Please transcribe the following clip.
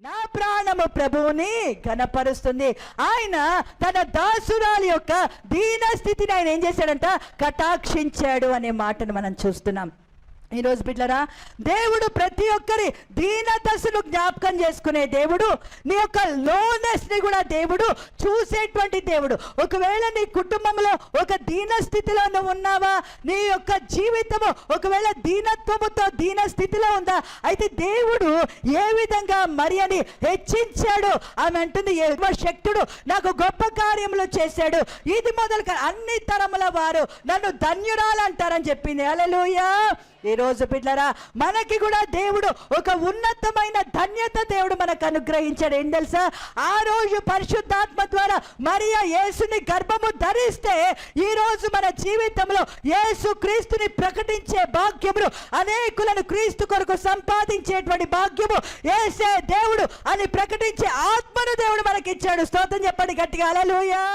నా ప్రాణము ప్రభువుని ఘనపరుస్తుంది. ఆయన తన దాసురాలి యొక్క దీన స్థితిని ఆయన ఏం చేశాడంట, కటాక్షించాడు అనే మాటను మనం చూస్తున్నాం. ఈరోజు బిడ్డలారా, దేవుడు ప్రతి ఒక్కరి దీనదశను జ్ఞాపకం చేసుకునే దేవుడు. నీ యొక్క లోనెస్ని కూడా దేవుడు చూసేటువంటి దేవుడు. ఒకవేళ నీ కుటుంబంలో ఒక దీన స్థితిలో నువ్వు ఉన్నావా, నీ యొక్క జీవితము ఒకవేళ దీనత్వముతో దీన స్థితిలో ఉందా, అయితే దేవుడు ఏ విధంగా మరియని హెచ్చించాడు. ఆమె అంటుంది, శక్తుడు నాకు గొప్ప కార్యములు చేశాడు, ఇది మొదలు అన్ని తరముల వారు నన్ను ధన్యురాలు అంటారని చెప్పింది. హల్లెలూయా. ఈరోజు బిడ్డలారా, మనకి కూడా దేవుడు ఒక ఉన్నతమైన ధన్యత దేవుడు మనకు అనుగ్రహించాడు. ఏం తెలుసా, ఆ రోజు పరిశుద్ధాత్మ ద్వారా మరియా యేసుని గర్భము ధరిస్తే ఈరోజు మన జీవితంలో యేసు క్రీస్తుని ప్రకటించే భాగ్యమును, అనేకులను క్రీస్తు కొరకు సంపాదించేటువంటి భాగ్యము, యేసే దేవుడు అని ప్రకటించే ఆత్మను దేవుడు మనకిచ్చాడు. స్తోత్రం చెప్పండి గట్టిగా, హల్లెలూయా.